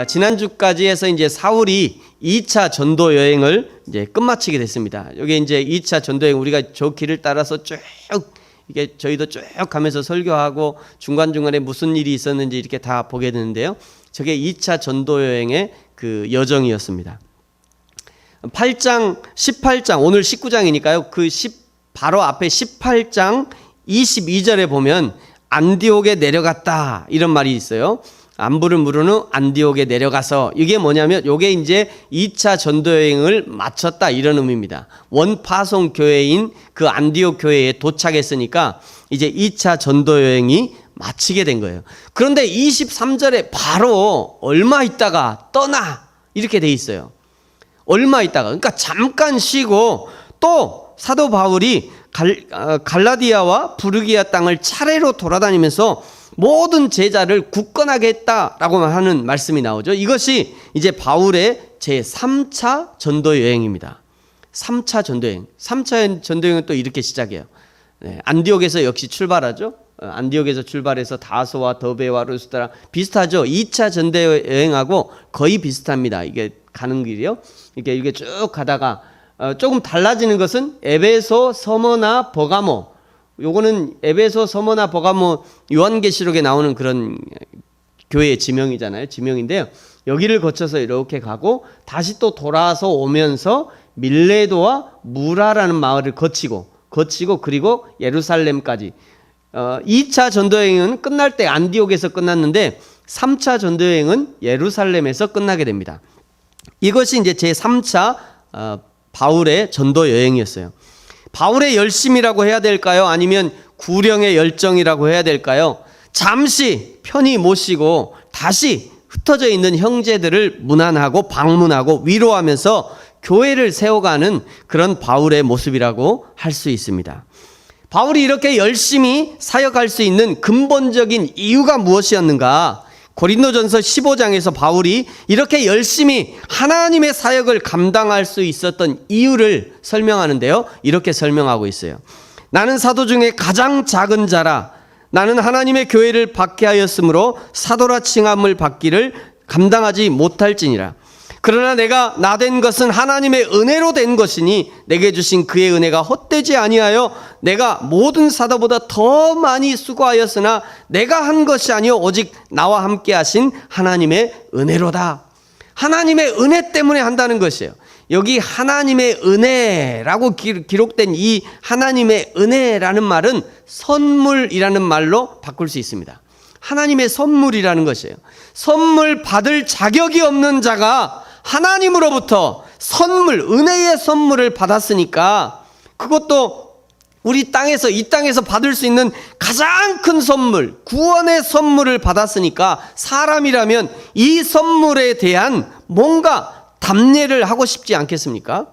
지난주까지 해서 이제 사울이 2차 전도 여행을 이제 끝마치게 됐습니다. 여기 이제 2차 전도 여행 우리가 저 길을 따라서 쭉 이게 저희도 쭉 가면서 설교하고 중간중간에 무슨 일이 있었는지 이렇게 다 보게 되는데요. 저게 2차 전도 여행의 그 여정이었습니다. 8장, 18장, 오늘 19장이니까요. 바로 앞에 18장 22절에 보면 안디옥에 내려갔다 이런 말이 있어요. 안부를 물은 후 안디옥에 내려가서, 이게 뭐냐면 이게 이제 2차 전도 여행을 마쳤다 이런 의미입니다. 원파송 교회인 그 안디옥 교회에 도착했으니까 이제 2차 전도 여행이 마치게 된 거예요. 그런데 23절에 바로 얼마 있다가 떠나 이렇게 돼 있어요. 얼마 있다가, 그러니까 잠깐 쉬고 또 사도 바울이 갈라디아와 부르기아 땅을 차례로 돌아다니면서 모든 제자를 굳건하게 했다라고 하는 말씀이 나오죠. 이것이 이제 바울의 제3차 전도 여행입니다. 3차 전도 여행. 3차 전도 여행은 또 이렇게 시작해요. 안디옥에서 역시 출발하죠. 안디옥에서 출발해서 다소와 더베와 루스드라 비슷하죠. 2차 전도 여행하고 거의 비슷합니다. 이게 가는 길이요. 이게 쭉 가다가 조금 달라지는 것은 에베소, 서머나, 버가모. 요거는 에베소, 서머나, 버가모 요한계시록에 나오는 그런 교회의 지명이잖아요. 지명인데요. 여기를 거쳐서 이렇게 가고 다시 또 돌아서 오면서 밀레도와 무라라는 마을을 거치고 그리고 예루살렘까지 2차 전도여행은 끝날 때 안디옥에서 끝났는데 3차 전도여행은 예루살렘에서 끝나게 됩니다. 이것이 이제 제3차 바울의 전도 여행이었어요. 바울의 열심이라고 해야 될까요? 아니면 구령의 열정이라고 해야 될까요? 잠시 편히 모시고 다시 흩어져 있는 형제들을 문안하고 방문하고 위로하면서 교회를 세워가는 그런 바울의 모습이라고 할 수 있습니다. 바울이 이렇게 열심히 사역할 수 있는 근본적인 이유가 무엇이었는가? 고린도전서 15장에서 바울이 이렇게 열심히 하나님의 사역을 감당할 수 있었던 이유를 설명하는데요. 이렇게 설명하고 있어요. 나는 사도 중에 가장 작은 자라. 나는 하나님의 교회를 박해하였으므로 사도라 칭함을 받기를 감당하지 못할지니라. 그러나 내가 나된 것은 하나님의 은혜로 된 것이니 내게 주신 그의 은혜가 헛되지 아니하여 내가 모든 사도보다 더 많이 수고하였으나 내가 한 것이 아니요 오직 나와 함께 하신 하나님의 은혜로다. 하나님의 은혜 때문에 한다는 것이에요. 여기 하나님의 은혜라고 기록된 이 하나님의 은혜라는 말은 선물이라는 말로 바꿀 수 있습니다. 하나님의 선물이라는 것이에요. 선물 받을 자격이 없는 자가 하나님으로부터 선물, 은혜의 선물을 받았으니까 그것도 우리 땅에서, 이 땅에서 받을 수 있는 가장 큰 선물, 구원의 선물을 받았으니까 사람이라면 이 선물에 대한 뭔가 답례를 하고 싶지 않겠습니까?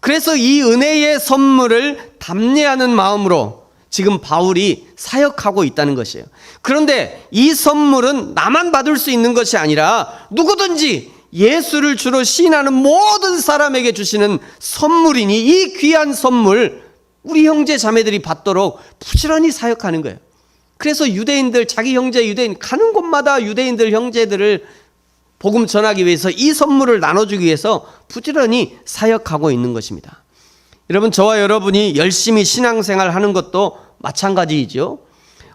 그래서 이 은혜의 선물을 답례하는 마음으로 지금 바울이 사역하고 있다는 것이에요. 그런데 이 선물은 나만 받을 수 있는 것이 아니라 누구든지 예수를 주로 시인하는 모든 사람에게 주시는 선물이니 이 귀한 선물 우리 형제 자매들이 받도록 부지런히 사역하는 거예요. 그래서 유대인들, 자기 형제 유대인 가는 곳마다 유대인들 형제들을 복음 전하기 위해서 이 선물을 나눠주기 위해서 부지런히 사역하고 있는 것입니다. 여러분, 저와 여러분이 열심히 신앙생활 하는 것도 마찬가지이죠.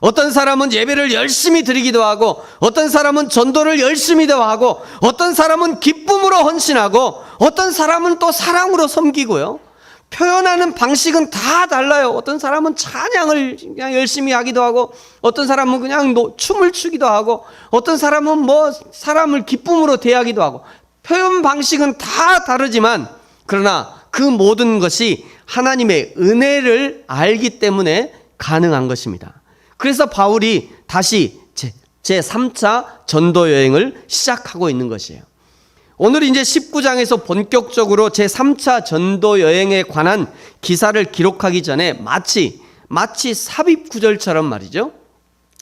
어떤 사람은 예배를 열심히 드리기도 하고, 어떤 사람은 전도를 열심히도 하고, 어떤 사람은 기쁨으로 헌신하고, 어떤 사람은 또 사랑으로 섬기고요. 표현하는 방식은 다 달라요. 어떤 사람은 찬양을 그냥 열심히 하기도 하고, 어떤 사람은 그냥 춤을 추기도 하고, 어떤 사람은 뭐 사람을 기쁨으로 대하기도 하고, 표현 방식은 다 다르지만, 그러나 그 모든 것이 하나님의 은혜를 알기 때문에 가능한 것입니다. 그래서 바울이 다시 제3차 전도 여행을 시작하고 있는 것이에요. 오늘 이제 19장에서 본격적으로 제3차 전도 여행에 관한 기사를 기록하기 전에 마치 삽입 구절처럼 말이죠.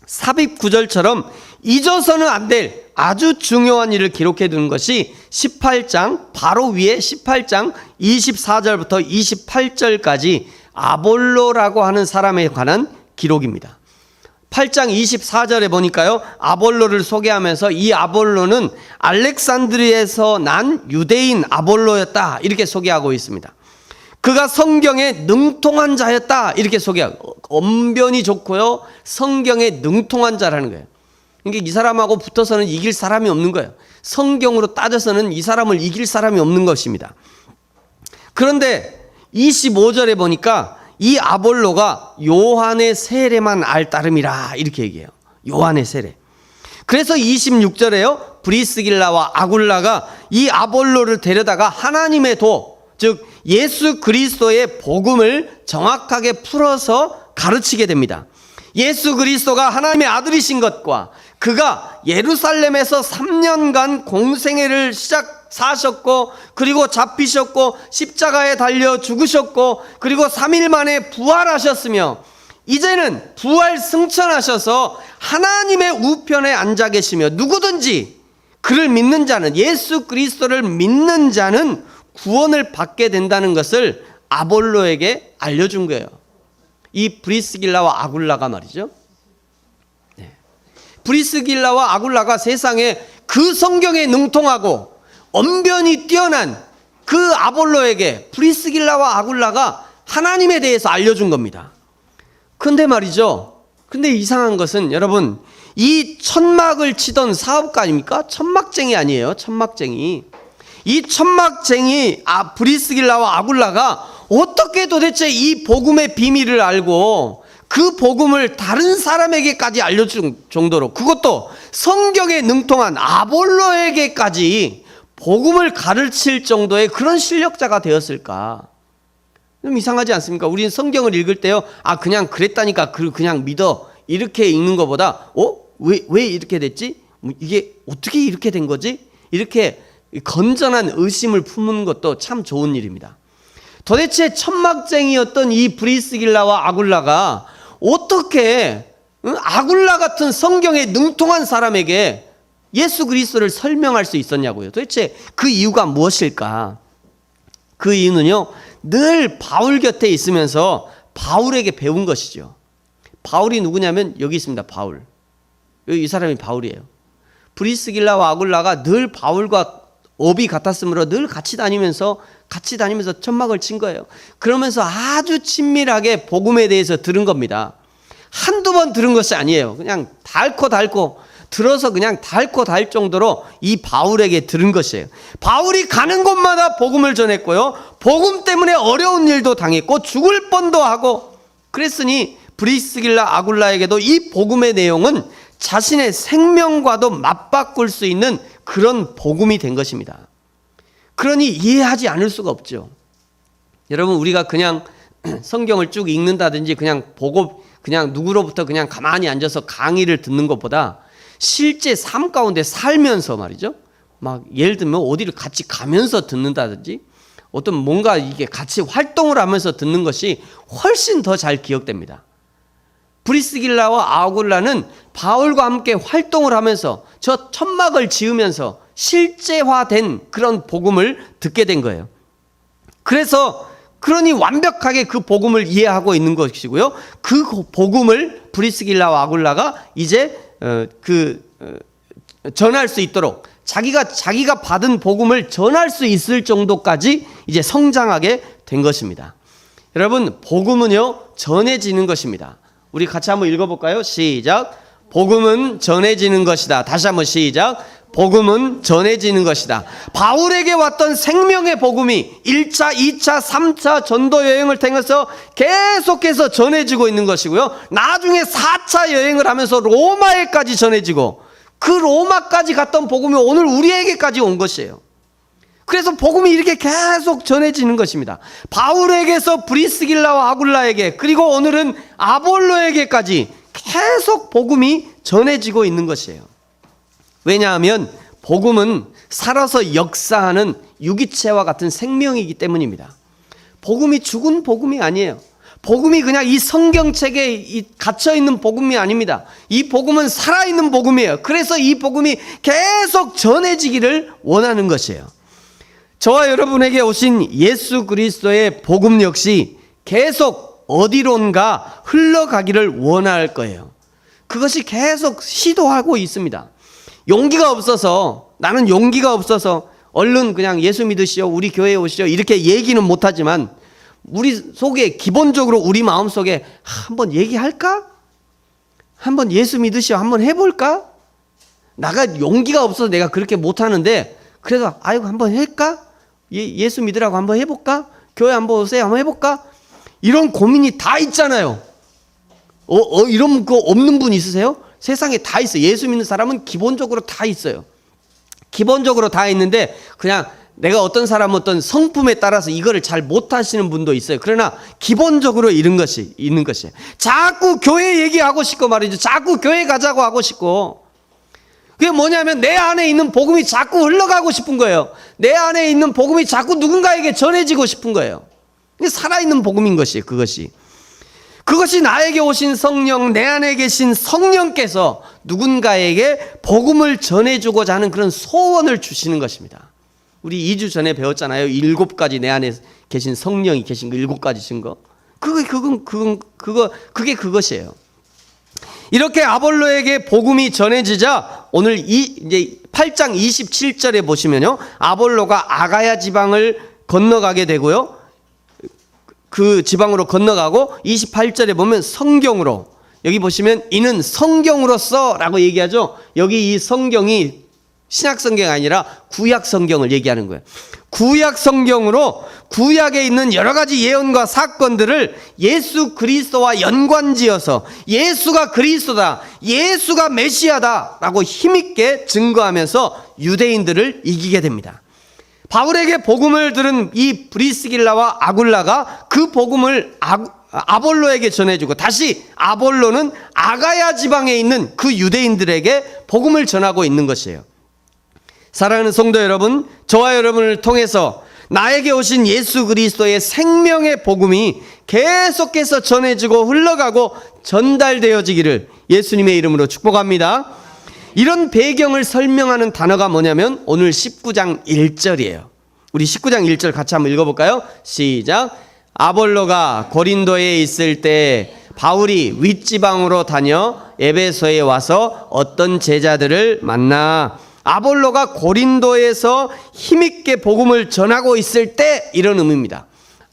삽입 구절처럼 잊어서는 안 될 아주 중요한 일을 기록해 두는 것이 18장 바로 위에 18장 24절부터 28절까지 아볼로라고 하는 사람에 관한 기록입니다. 8장 24절에 보니까요, 아볼로를 소개하면서 이 아볼로는 알렉산드리에서 난 유대인 아볼로였다 이렇게 소개하고 있습니다. 그가 성경에 능통한 자였다 이렇게 소개하고, 언변이 좋고요, 성경에 능통한 자라는 거예요. 그러니까 이 사람하고 붙어서는 이길 사람이 없는 거예요. 성경으로 따져서는 이 사람을 이길 사람이 없는 것입니다. 그런데 25절에 보니까 이 아볼로가 요한의 세례만 알 따름이라 이렇게 얘기해요. 요한의 세례. 그래서 26절에요, 브리스길라와 아굴라가 이 아볼로를 데려다가 하나님의 도, 즉 예수 그리스도의 복음을 정확하게 풀어서 가르치게 됩니다. 예수 그리스도가 하나님의 아들이신 것과 그가 예루살렘에서 3년간 공생애를 사셨고, 그리고 잡히셨고, 십자가에 달려 죽으셨고, 그리고 3일 만에 부활하셨으며, 이제는 부활 승천하셔서 하나님의 우편에 앉아 계시며, 누구든지 그를 믿는 자는, 예수 그리스도를 믿는 자는 구원을 받게 된다는 것을 아볼로에게 알려준 거예요. 이 브리스길라와 아굴라가 말이죠. 브리스길라와 아굴라가 세상에 그 성경에 능통하고 언변이 뛰어난 그 아볼로에게 브리스길라와 아굴라가 하나님에 대해서 알려준 겁니다. 근데 말이죠, 근데 이상한 것은 여러분, 이 천막을 치던 사업가 아닙니까? 천막쟁이 아니에요. 천막쟁이. 이 천막쟁이 브리스길라와 아굴라가 어떻게 도대체 이 복음의 비밀을 알고 그 복음을 다른 사람에게까지 알려준 정도로, 그것도 성경에 능통한 아볼로에게까지 복음을 가르칠 정도의 그런 실력자가 되었을까? 좀 이상하지 않습니까? 우리는 성경을 읽을 때요, 그냥 그랬다니까 그냥 믿어 이렇게 읽는 것보다 왜 이렇게 됐지? 이게 어떻게 이렇게 된 거지? 이렇게 건전한 의심을 품는 것도 참 좋은 일입니다. 도대체 천막쟁이였던 이 브리스길라와 아굴라가 어떻게 아굴라 같은 성경에 능통한 사람에게 예수 그리스도를 설명할 수 있었냐고요. 도대체 그 이유가 무엇일까? 그 이유는요, 늘 바울 곁에 있으면서 바울에게 배운 것이죠. 바울이 누구냐면 여기 있습니다. 바울. 이 사람이 바울이에요. 브리스길라와 아굴라가 늘 바울과 업이 같았으므로 늘 같이 다니면서 천막을 친 거예요. 그러면서 아주 친밀하게 복음에 대해서 들은 겁니다. 한두 번 들은 것이 아니에요. 그냥 닳고 들어서 그냥 닳고 닳 정도로 이 바울에게 들은 것이에요. 바울이 가는 곳마다 복음을 전했고요, 복음 때문에 어려운 일도 당했고 죽을 뻔도 하고 그랬으니 브리스길라 아굴라에게도 이 복음의 내용은 자신의 생명과도 맞바꿀 수 있는 그런 복음이 된 것입니다. 그러니 이해하지 않을 수가 없죠. 여러분, 우리가 그냥 성경을 쭉 읽는다든지 그냥 보고 그냥 누구로부터 그냥 가만히 앉아서 강의를 듣는 것보다 실제 삶 가운데 살면서 말이죠, 막 예를 들면 어디를 같이 가면서 듣는다든지 어떤 뭔가 이게 같이 활동을 하면서 듣는 것이 훨씬 더 잘 기억됩니다. 브리스길라와 아굴라는 바울과 함께 활동을 하면서 저 천막을 지으면서 실제화된 그런 복음을 듣게 된 거예요. 그러니 완벽하게 그 복음을 이해하고 있는 것이고요, 그 복음을 브리스길라와 아굴라가 이제 전할 수 있도록 자기가 받은 복음을 전할 수 있을 정도까지 이제 성장하게 된 것입니다. 여러분, 복음은요 전해지는 것입니다. 우리 같이 한번 읽어볼까요? 시작. 복음은 전해지는 것이다. 다시 한번 시작. 복음은 전해지는 것이다. 바울에게 왔던 생명의 복음이 1차, 2차, 3차 전도 여행을 통해서 계속해서 전해지고 있는 것이고요, 나중에 4차 여행을 하면서 로마에까지 전해지고 그 로마까지 갔던 복음이 오늘 우리에게까지 온 것이에요. 그래서 복음이 이렇게 계속 전해지는 것입니다. 바울에게서 브리스길라와 아굴라에게, 그리고 오늘은 아볼로에게까지 계속 복음이 전해지고 있는 것이에요. 왜냐하면 복음은 살아서 역사하는 유기체와 같은 생명이기 때문입니다. 복음이 죽은 복음이 아니에요. 복음이 그냥 이 성경책에 갇혀있는 복음이 아닙니다. 이 복음은 살아있는 복음이에요. 그래서 이 복음이 계속 전해지기를 원하는 것이에요. 저와 여러분에게 오신 예수 그리스도의 복음 역시 계속 어디론가 흘러가기를 원할 거예요. 그것이 계속 시도하고 있습니다. 용기가 없어서, 나는 용기가 없어서 얼른 그냥 예수 믿으시오, 우리 교회에 오시오 이렇게 얘기는 못하지만 우리 속에, 기본적으로 우리 마음속에 한번 얘기할까? 한번 예수 믿으시오 한번 해볼까? 나가 용기가 없어서 내가 그렇게 못하는데 그래서 아이고 한번 할까? 예수 믿으라고 한번 해볼까? 교회 한번 오세요 한번 해볼까? 이런 고민이 다 있잖아요. 이런 거 없는 분 있으세요? 세상에 다 있어요. 예수 믿는 사람은 기본적으로 다 있어요. 기본적으로 다 있는데 그냥 내가 어떤 사람은 어떤 성품에 따라서 이거를 잘 못하시는 분도 있어요. 그러나 기본적으로 이런 것이 있는 것이에요. 자꾸 교회 얘기하고 싶고 말이죠. 자꾸 교회 가자고 하고 싶고, 그게 뭐냐면 내 안에 있는 복음이 자꾸 흘러가고 싶은 거예요. 내 안에 있는 복음이 자꾸 누군가에게 전해지고 싶은 거예요. 이게 살아있는 복음인 것이에요. 그것이 나에게 오신 성령, 내 안에 계신 성령께서 누군가에게 복음을 전해주고자 하는 그런 소원을 주시는 것입니다. 우리 2주 전에 배웠잖아요. 7가지 내 안에 계신 성령이 계신 거 7가지 증거. 그게 그것이에요. 이렇게 아볼로에게 복음이 전해지자 오늘 이제 8장 27절에 보시면요. 아볼로가 아가야 지방을 건너가게 되고요. 그 지방으로 건너가고 28절에 보면 성경으로, 여기 보시면 이는 성경으로서 라고 얘기하죠. 여기 이 성경이 신약 성경이 아니라 구약 성경을 얘기하는 거예요. 구약 성경으로 구약에 있는 여러 가지 예언과 사건들을 예수 그리스도와 연관지어서 예수가 그리스도다, 예수가 메시아다 라고 힘있게 증거하면서 유대인들을 이기게 됩니다. 바울에게 복음을 들은 이 브리스길라와 아굴라가 그 복음을 아볼로에게 전해주고, 다시 아볼로는 아가야 지방에 있는 그 유대인들에게 복음을 전하고 있는 것이에요. 사랑하는 성도 여러분, 저와 여러분을 통해서 나에게 오신 예수 그리스도의 생명의 복음이 계속해서 전해지고 흘러가고 전달되어지기를 예수님의 이름으로 축복합니다. 이런 배경을 설명하는 단어가 뭐냐면 오늘 19장 1절이에요. 우리 19장 1절 같이 한번 읽어볼까요? 시작. 아볼로가 고린도에 있을 때 바울이 윗지방으로 다녀 에베소에 와서 어떤 제자들을 만나. 아볼로가 고린도에서 힘있게 복음을 전하고 있을 때, 이런 의미입니다.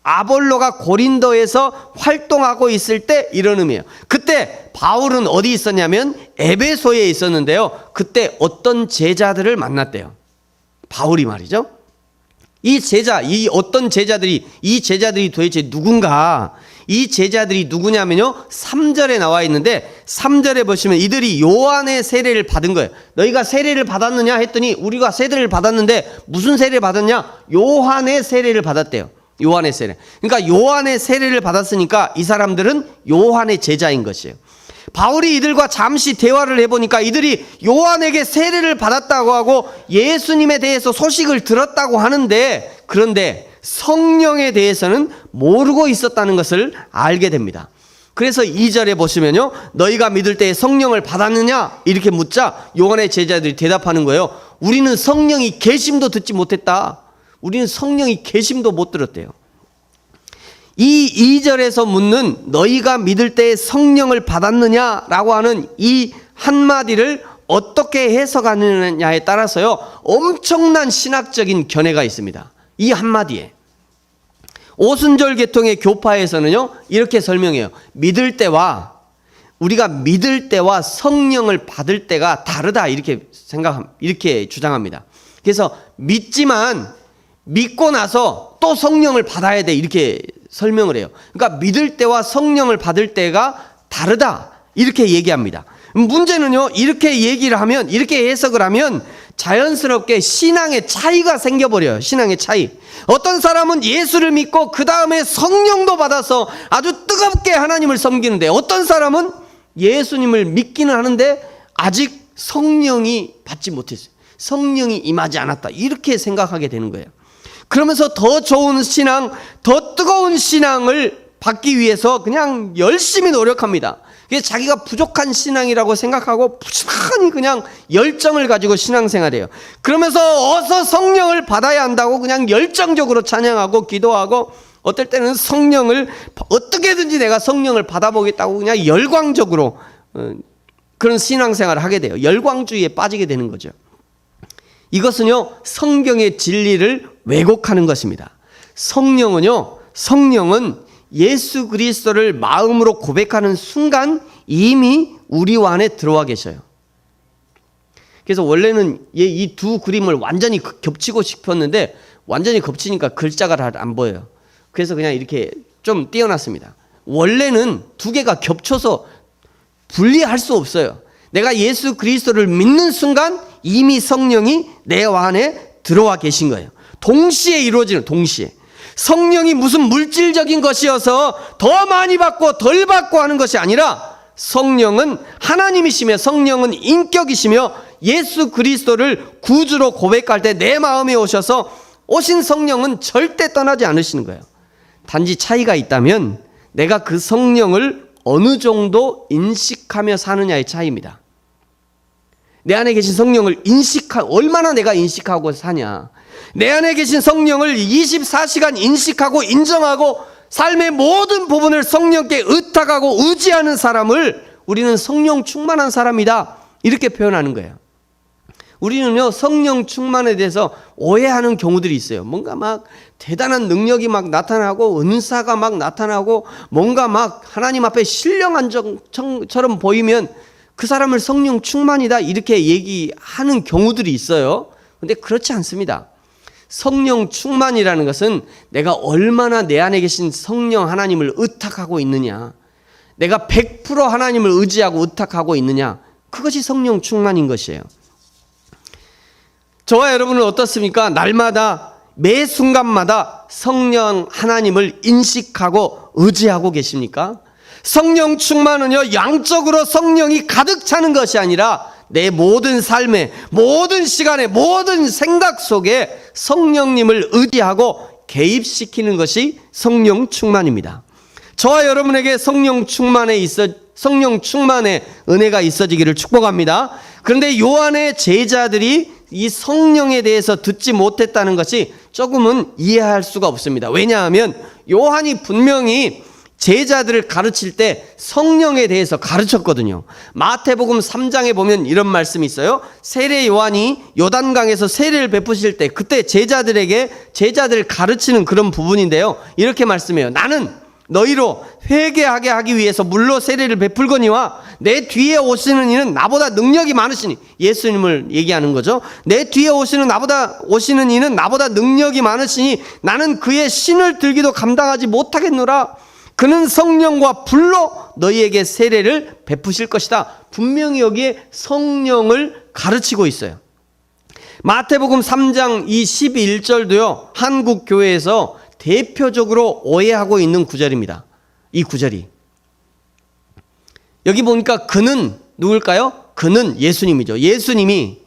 아볼로가 고린도에서 활동하고 있을 때, 이런 의미예요. 그때 바울은 어디 있었냐면 에베소에 있었는데요. 그때 어떤 제자들을 만났대요. 바울이 말이죠. 이 어떤 제자들이, 이 제자들이 도대체 누군가? 이 제자들이 누구냐면요, 3절에 나와 있는데 3절에 보시면 이들이 요한의 세례를 받은 거예요. 너희가 세례를 받았느냐 했더니 우리가 세례를 받았는데 무슨 세례를 받았냐? 요한의 세례를 받았대요. 요한의 세례. 그러니까 요한의 세례를 받았으니까 이 사람들은 요한의 제자인 것이에요. 바울이 이들과 잠시 대화를 해보니까 이들이 요한에게 세례를 받았다고 하고 예수님에 대해서 소식을 들었다고 하는데, 그런데 성령에 대해서는 모르고 있었다는 것을 알게 됩니다. 그래서 2절에 보시면요, 너희가 믿을 때 성령을 받았느냐 이렇게 묻자 요한의 제자들이 대답하는 거예요. 우리는 성령이 계심도 듣지 못했다. 우리는 성령이 계심도 못 들었대요. 이 2절에서 묻는 너희가 믿을 때 성령을 받았느냐라고 하는 이 한마디를 어떻게 해석하느냐에 따라서요, 엄청난 신학적인 견해가 있습니다. 이 한마디에. 오순절 계통의 교파에서는요, 이렇게 설명해요. 우리가 믿을 때와 성령을 받을 때가 다르다, 이렇게 주장합니다. 그래서 믿고 나서 또 성령을 받아야 돼, 이렇게 설명을 해요. 그러니까 믿을 때와 성령을 받을 때가 다르다, 이렇게 얘기합니다. 문제는요, 이렇게 얘기를 하면, 이렇게 해석을 하면 자연스럽게 신앙의 차이가 생겨버려요. 신앙의 차이. 어떤 사람은 예수를 믿고 그 다음에 성령도 받아서 아주 뜨겁게 하나님을 섬기는데, 어떤 사람은 예수님을 믿기는 하는데 아직 성령이 받지 못했어요. 성령이 임하지 않았다, 이렇게 생각하게 되는 거예요. 그러면서 더 좋은 신앙, 더 뜨거운 신앙을 받기 위해서 그냥 열심히 노력합니다. 그게 자기가 부족한 신앙이라고 생각하고 부지런히 그냥 열정을 가지고 신앙생활해요. 그러면서 어서 성령을 받아야 한다고 그냥 열정적으로 찬양하고 기도하고, 어떨 때는 성령을 어떻게든지 내가 성령을 받아보겠다고 그냥 열광적으로 그런 신앙생활을 하게 돼요. 열광주의에 빠지게 되는 거죠. 이것은요, 성경의 진리를 왜곡하는 것입니다. 성령은 예수 그리스도를 마음으로 고백하는 순간 이미 우리 안에 들어와 계셔요. 그래서 원래는 이 두 그림을 완전히 겹치고 싶었는데 완전히 겹치니까 글자가 잘 안 보여요. 그래서 그냥 이렇게 좀 띄어놨습니다. 원래는 두 개가 겹쳐서 분리할 수 없어요. 내가 예수 그리스도를 믿는 순간 이미 성령이 내 안에 들어와 계신 거예요. 동시에 이루어지는, 동시에. 성령이 무슨 물질적인 것이어서 더 많이 받고 덜 받고 하는 것이 아니라 성령은 하나님이시며 성령은 인격이시며 예수 그리스도를 구주로 고백할 때 내 마음에 오셔서 오신 성령은 절대 떠나지 않으시는 거예요. 단지 차이가 있다면 내가 그 성령을 어느 정도 인식하며 사느냐의 차이입니다. 내 안에 계신 성령을 얼마나 내가 인식하고 사냐. 내 안에 계신 성령을 24시간 인식하고 인정하고 삶의 모든 부분을 성령께 의탁하고 의지하는 사람을 우리는 성령 충만한 사람이다, 이렇게 표현하는 거예요. 우리는요, 성령 충만에 대해서 오해하는 경우들이 있어요. 뭔가 막 대단한 능력이 막 나타나고 은사가 막 나타나고 뭔가 막 하나님 앞에 신령한 것처럼 보이면 그 사람을 성령 충만이다, 이렇게 얘기하는 경우들이 있어요. 근데 그렇지 않습니다. 성령 충만이라는 것은 내가 얼마나 내 안에 계신 성령 하나님을 의탁하고 있느냐, 내가 100% 하나님을 의지하고 의탁하고 있느냐, 그것이 성령 충만인 것이에요. 저와 여러분은 어떻습니까? 날마다 매 순간마다 성령 하나님을 인식하고 의지하고 계십니까? 성령 충만은요, 양적으로 성령이 가득 차는 것이 아니라 내 모든 삶에, 모든 시간에, 모든 생각 속에 성령님을 의지하고 개입시키는 것이 성령 충만입니다. 저와 여러분에게 성령 충만의 은혜가 있어지기를 축복합니다. 그런데 요한의 제자들이 이 성령에 대해서 듣지 못했다는 것이 조금은 이해할 수가 없습니다. 왜냐하면 요한이 분명히 제자들을 가르칠 때 성령에 대해서 가르쳤거든요. 마태복음 3장에 보면 이런 말씀이 있어요. 세례 요한이 요단강에서 세례를 베푸실 때 그때 제자들을 가르치는 그런 부분인데요. 이렇게 말씀해요. 나는 너희로 회개하게 하기 위해서 물로 세례를 베풀거니와 내 뒤에 오시는 이는 나보다 능력이 많으시니, 예수님을 얘기하는 거죠. 내 뒤에 오시는 이는 나보다 능력이 많으시니 나는 그의 신을 들기도 감당하지 못하겠노라. 그는 성령과 불로 너희에게 세례를 베푸실 것이다. 분명히 여기에 성령을 가르치고 있어요. 마태복음 3장 이 11절도요, 한국 교회에서 대표적으로 오해하고 있는 구절입니다. 이 구절이. 여기 보니까 그는 누굴까요? 그는 예수님이죠. 예수님이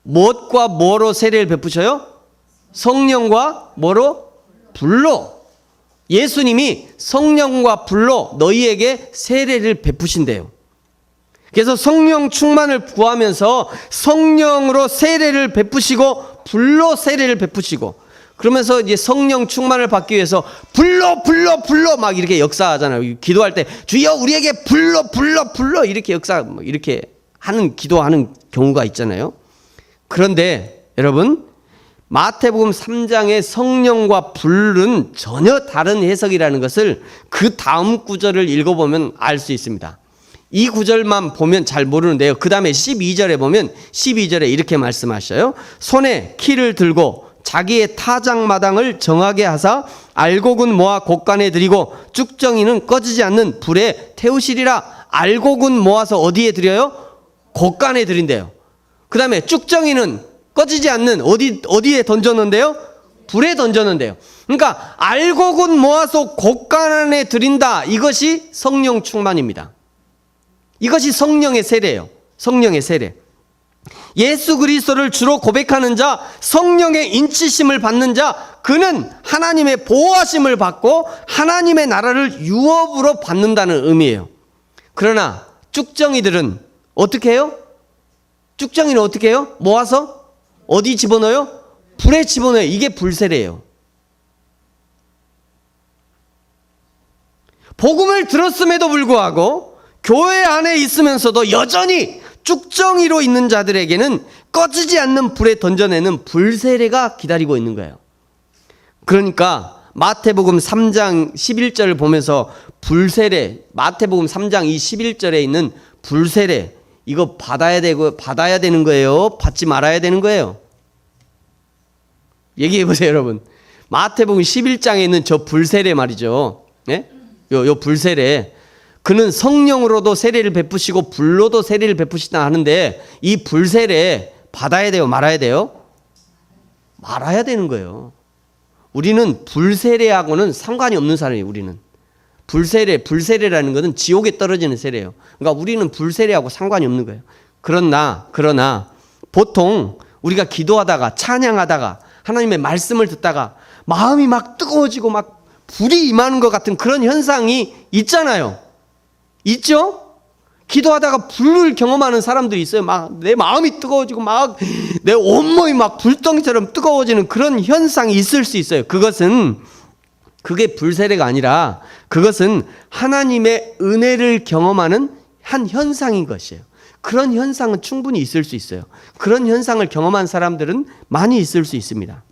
무엇과 뭐로 세례를 베푸셔요? 성령과 뭐로? 불로. 예수님이 성령과 불로 너희에게 세례를 베푸신대요. 그래서 성령 충만을 구하면서 성령으로 세례를 베푸시고 불로 세례를 베푸시고, 그러면서 이제 성령 충만을 받기 위해서 불로 막 이렇게 역사하잖아요. 기도할 때 주여 우리에게 불로 이렇게 이렇게 하는, 기도하는 경우가 있잖아요. 그런데 여러분, 마태복음 3장의 성령과 불은 전혀 다른 해석이라는 것을 그 다음 구절을 읽어보면 알 수 있습니다. 이 구절만 보면 잘 모르는데요. 그 다음에 12절에 보면 12절에 이렇게 말씀하셔요. 손에 키를 들고 자기의 타작마당을 정하게 하사 알곡은 모아 곡간에 들이고 쭉정이는 꺼지지 않는 불에 태우시리라. 알곡은 모아서 어디에 들여요? 곡간에 들인대요. 그 다음에 쭉정이는 꺼지지 않는 어디에 던졌는데요? 불에 던졌는데요. 그러니까 알곡은 모아서 곡간 안에 들인다. 이것이 성령 충만입니다. 이것이 성령의 세례예요. 성령의 세례. 예수 그리스도를 주로 고백하는 자, 성령의 인치심을 받는 자, 그는 하나님의 보호하심을 받고 하나님의 나라를 유업으로 받는다는 의미예요. 그러나 쭉정이들은 어떻게 해요? 쭉정이는 어떻게 해요? 모아서 어디 집어넣어요? 불에 집어넣어요. 이게 불세례예요. 복음을 들었음에도 불구하고 교회 안에 있으면서도 여전히 쭉정이로 있는 자들에게는 꺼지지 않는 불에 던져내는 불세례가 기다리고 있는 거예요. 그러니까 마태복음 3장 11절을 보면서 불세례, 마태복음 3장 이 11절에 있는 불세례, 이거 받아야 되는 거예요? 받지 말아야 되는 거예요? 얘기해 보세요, 여러분. 마태복음 11장에 있는 저 불세례 말이죠. 네? 요 불세례. 그는 성령으로도 세례를 베푸시고 불로도 세례를 베푸시다 하는데 이 불세례 받아야 돼요? 말아야 돼요? 말아야 되는 거예요. 우리는 불세례하고는 상관이 없는 사람이에요. 우리는 불세례라는 것은 지옥에 떨어지는 세례예요. 그러니까 우리는 불세례하고 상관이 없는 거예요. 그러나 보통 우리가 기도하다가 찬양하다가 하나님의 말씀을 듣다가 마음이 막 뜨거워지고 막 불이 임하는 것 같은 그런 현상이 있잖아요. 있죠? 기도하다가 불을 경험하는 사람들이 있어요. 막 내 마음이 뜨거워지고 막 내 온몸이 막 불덩이처럼 뜨거워지는 그런 현상이 있을 수 있어요. 그게 불세례가 아니라 그것은 하나님의 은혜를 경험하는 한 현상인 것이에요. 그런 현상은 충분히 있을 수 있어요. 그런 현상을 경험한 사람들은 많이 있을 수 있습니다.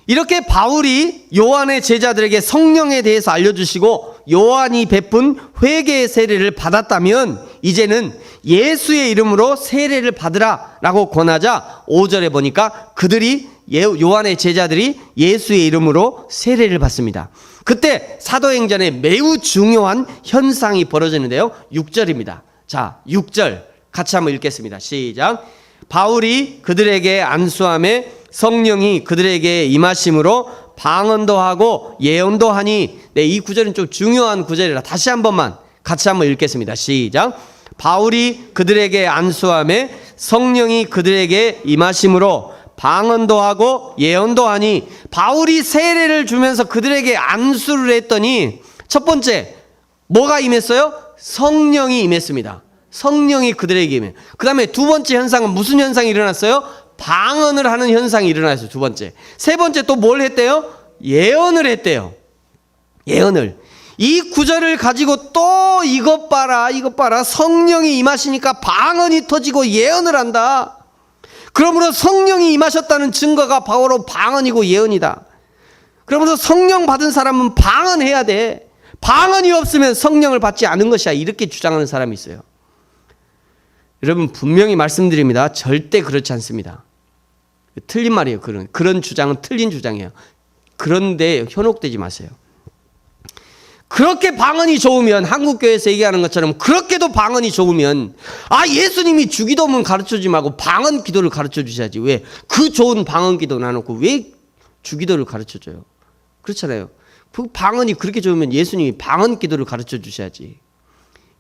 이렇게 바울이 요한의 제자들에게 성령에 대해서 알려주시고 요한이 베푼 회개의 세례를 받았다면 이제는 예수의 이름으로 세례를 받으라 라고 권하자 5절에 보니까 요한의 제자들이 예수의 이름으로 세례를 받습니다. 그때 사도행전에 매우 중요한 현상이 벌어지는데요. 6절입니다. 자, 6절 같이 한번 읽겠습니다. 시작. 바울이 그들에게 안수함에 성령이 그들에게 임하심으로 방언도 하고 예언도 하니. 네, 이 구절은 좀 중요한 구절이라 다시 한 번만 같이 한번 읽겠습니다. 시작. 바울이 그들에게 안수함에 성령이 그들에게 임하심으로 방언도 하고 예언도 하니. 바울이 세례를 주면서 그들에게 안수를 했더니 첫 번째 뭐가 임했어요? 성령이 임했습니다. 성령이 그들에게 임해요. 그 다음에 두 번째 현상은 무슨 현상이 일어났어요? 방언을 하는 현상이 일어났어요. 두 번째. 세 번째 또 뭘 했대요? 예언을 했대요. 예언을. 이 구절을 가지고 또 이것 봐라 성령이 임하시니까 방언이 터지고 예언을 한다. 그러므로 성령이 임하셨다는 증거가 바로 방언이고 예언이다. 그러므로 성령 받은 사람은 방언해야 돼. 방언이 없으면 성령을 받지 않은 것이야. 이렇게 주장하는 사람이 있어요. 여러분 분명히 말씀드립니다. 절대 그렇지 않습니다. 틀린 말이에요. 그런 주장은 틀린 주장이에요. 그런데 현혹되지 마세요. 그렇게 방언이 좋으면 한국교회에서 얘기하는 것처럼 그렇게도 방언이 좋으면 예수님이 주기도문 가르쳐주지 말고 방언 기도를 가르쳐 주셔야지. 왜? 그 좋은 방언 기도 놔놓고 왜 주기도를 가르쳐줘요? 그렇잖아요. 그 방언이 그렇게 좋으면 예수님이 방언 기도를 가르쳐 주셔야지.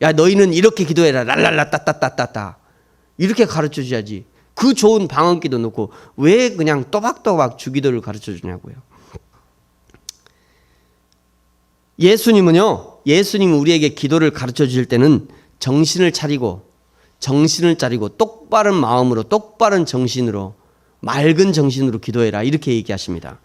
야 너희는 이렇게 기도해라 랄랄라 따따따따따 이렇게 가르쳐 주셔야지. 그 좋은 방언 기도 놓고 왜 그냥 또박또박 주기도를 가르쳐 주냐고요. 예수님은 우리에게 기도를 가르쳐 주실 때는 정신을 차리고 똑바른 마음으로 똑바른 정신으로 맑은 정신으로 기도해라 이렇게 얘기하십니다.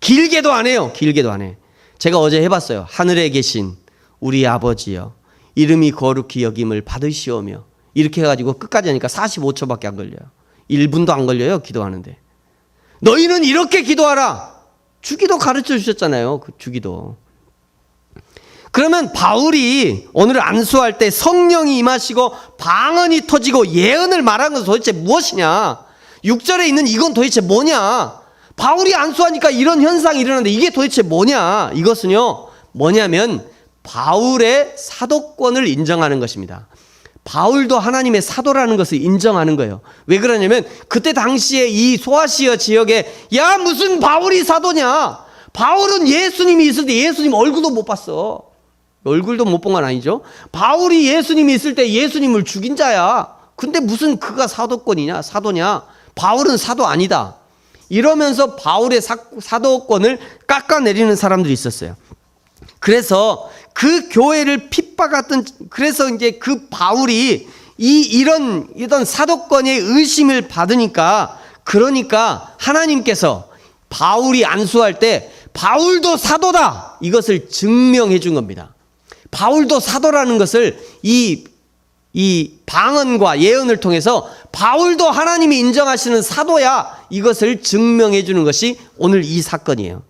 길게도 안 해요. 길게도 안 해. 제가 어제 해봤어요. 하늘에 계신 우리 아버지여 이름이 거룩히 여김을 받으시오며 이렇게 해가지고 끝까지 하니까 45초밖에 안 걸려요. 1분도 안 걸려요. 기도하는데. 너희는 이렇게 기도하라. 주기도 가르쳐 주셨잖아요. 그 주기도. 그러면 바울이 오늘 안수할 때 성령이 임하시고 방언이 터지고 예언을 말하는 것은 도대체 무엇이냐? 6절에 있는 이건 도대체 뭐냐? 바울이 안수하니까 이런 현상이 일어나는데 이게 도대체 뭐냐? 이것은요 뭐냐면 바울의 사도권을 인정하는 것입니다. 바울도 하나님의 사도라는 것을 인정하는 거예요. 왜 그러냐면 그때 당시에 이 소아시아 지역에 야 무슨 바울이 사도냐? 바울은 예수님이 있을 때 예수님 얼굴도 못 봤어. 얼굴도 못 본 건 아니죠. 바울이 예수님이 있을 때 예수님을 죽인 자야. 근데 무슨 그가 사도권이냐? 사도냐? 바울은 사도 아니다. 이러면서 바울의 사도권을 깎아내리는 사람들이 있었어요. 그래서 그 교회를 핍박했던, 그래서 이제 그 바울이 이런 사도권의 의심을 받으니까, 그러니까 하나님께서 바울이 안수할 때 바울도 사도다 이것을 증명해 준 겁니다. 바울도 사도라는 것을 이 방언과 예언을 통해서 바울도 하나님이 인정하시는 사도야, 이것을 증명해 주는 것이 오늘 이 사건이에요.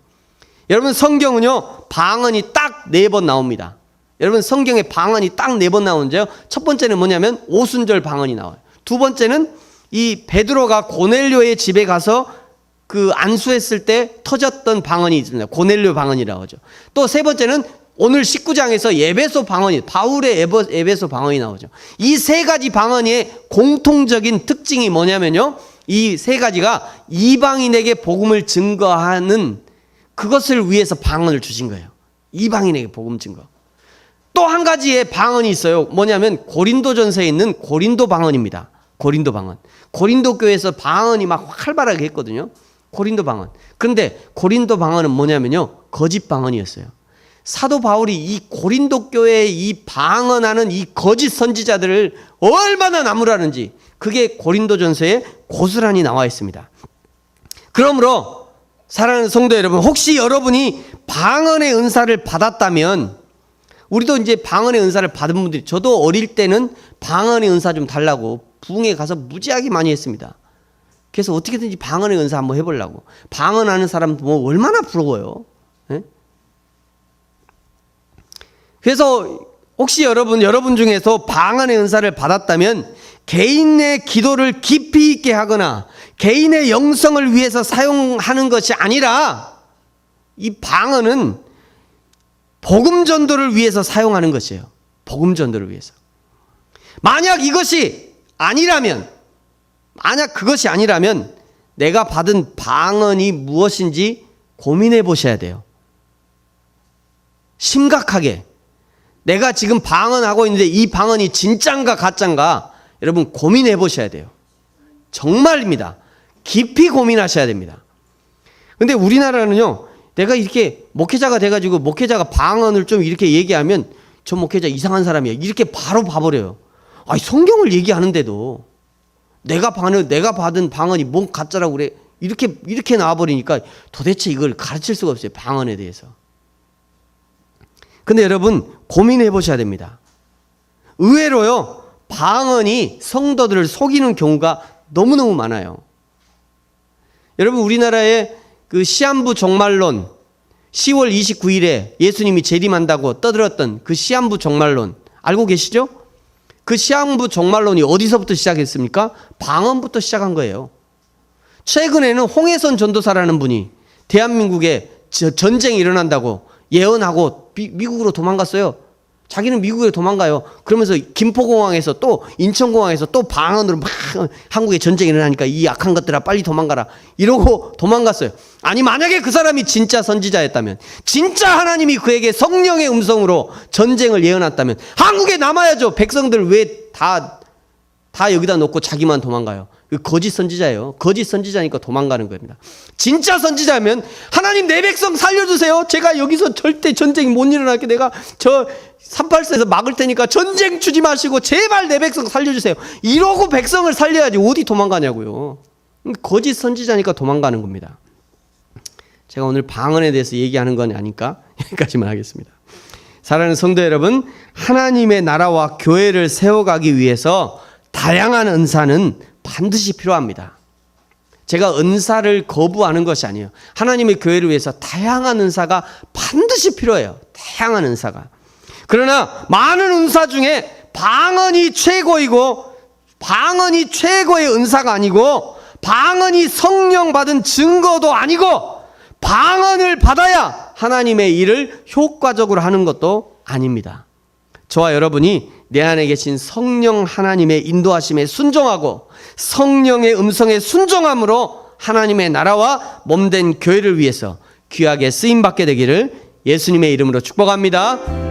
여러분, 성경은요 방언이 딱 4번 나옵니다. 여러분, 성경에 방언이 딱 4번 나오는데요, 첫 번째는 뭐냐면 오순절 방언이 나와요. 두 번째는 이 베드로가 고넬료의 집에 가서 그 안수했을 때 터졌던 방언이 있습니다. 고넬료 방언이라고 하죠. 또 세 번째는 오늘 19장에서 에베소 방언이, 바울의 에베소 방언이 나오죠. 이 3가지 방언의 공통적인 특징이 뭐냐면요, 이 3가지가 이방인에게 복음을 증거하는 그것을 위해서 방언을 주신 거예요. 이방인에게 복음 증거. 또 한 가지의 방언이 있어요. 뭐냐면 고린도전서에 있는 고린도 방언입니다. 고린도 방언. 고린도 교회에서 방언이 막 활발하게 했거든요. 고린도 방언. 그런데 고린도 방언은 뭐냐면요, 거짓 방언이었어요. 사도 바울이 이 고린도 교회에 이 방언하는 이 거짓 선지자들을 얼마나 나무라는지, 그게 고린도전서에 고스란히 나와 있습니다. 그러므로 사랑하는 성도 여러분, 혹시 여러분이 방언의 은사를 받았다면, 우리도 이제 방언의 은사를 받은 분들이, 저도 어릴 때는 방언의 은사 좀 달라고 부흥회 가서 무지하게 많이 했습니다. 그래서 어떻게든지 방언의 은사 한번 해보려고. 방언하는 사람 뭐 얼마나 부러워요. 네? 그래서 혹시 여러분 중에서 방언의 은사를 받았다면 개인의 기도를 깊이 있게 하거나 개인의 영성을 위해서 사용하는 것이 아니라, 이 방언은 복음 전도를 위해서 사용하는 것이에요. 복음 전도를 위해서. 만약 이것이 아니라면, 만약 그것이 아니라면 내가 받은 방언이 무엇인지 고민해 보셔야 돼요. 심각하게. 내가 지금 방언하고 있는데 이 방언이 진짠가 가짠가 여러분 고민해 보셔야 돼요. 정말입니다. 깊이 고민하셔야 됩니다. 근데 우리나라는요, 내가 이렇게 목회자가 돼가지고 목회자가 방언을 좀 이렇게 얘기하면 저 목회자 이상한 사람이야, 이렇게 바로 봐버려요. 아니, 성경을 얘기하는데도 내가 받은 방언이 뭔 가짜라고 그래, 이렇게 나와버리니까 도대체 이걸 가르칠 수가 없어요, 방언에 대해서. 근데 여러분 고민해 보셔야 됩니다. 의외로요, 방언이 성도들을 속이는 경우가 너무너무 많아요. 여러분, 우리나라의 그 시한부 종말론, 10월 29일에 예수님이 재림한다고 떠들었던 그 시한부 종말론 알고 계시죠? 그 시한부 종말론이 어디서부터 시작했습니까? 방언부터 시작한 거예요. 최근에는 홍해선 전도사라는 분이 대한민국에 전쟁이 일어난다고 예언하고 미국으로 도망갔어요. 자기는 미국에 도망가요. 그러면서 김포공항에서 또 인천공항에서 또 방언으로 막 한국에 전쟁이 일어나니까 이 악한 것들아 빨리 도망가라 이러고 도망갔어요. 아니, 만약에 그 사람이 진짜 선지자였다면, 진짜 하나님이 그에게 성령의 음성으로 전쟁을 예언했다면 한국에 남아야죠. 백성들 왜 다 여기다 놓고 자기만 도망가요? 거짓 선지자예요. 거짓 선지자니까 도망가는 겁니다. 진짜 선지자면 하나님 내 백성 살려주세요. 제가 여기서 절대 전쟁이 못 일어나게 내가 저 38세에서 막을 테니까 전쟁 주지 마시고 제발 내 백성 살려주세요. 이러고 백성을 살려야지 어디 도망가냐고요. 거짓 선지자니까 도망가는 겁니다. 제가 오늘 방언에 대해서 얘기하는 건 아니까 여기까지만 하겠습니다. 사랑하는 성도 여러분, 하나님의 나라와 교회를 세워가기 위해서 다양한 은사는 반드시 필요합니다. 제가 은사를 거부하는 것이 아니에요. 하나님의 교회를 위해서 다양한 은사가 반드시 필요해요. 다양한 은사가. 그러나 많은 은사 중에 방언이 최고이고, 방언이 최고의 은사가 아니고, 방언이 성령 받은 증거도 아니고, 방언을 받아야 하나님의 일을 효과적으로 하는 것도 아닙니다. 저와 여러분이 내 안에 계신 성령 하나님의 인도하심에 순종하고 성령의 음성에 순종함으로 하나님의 나라와 몸된 교회를 위해서 귀하게 쓰임받게 되기를 예수님의 이름으로 축복합니다.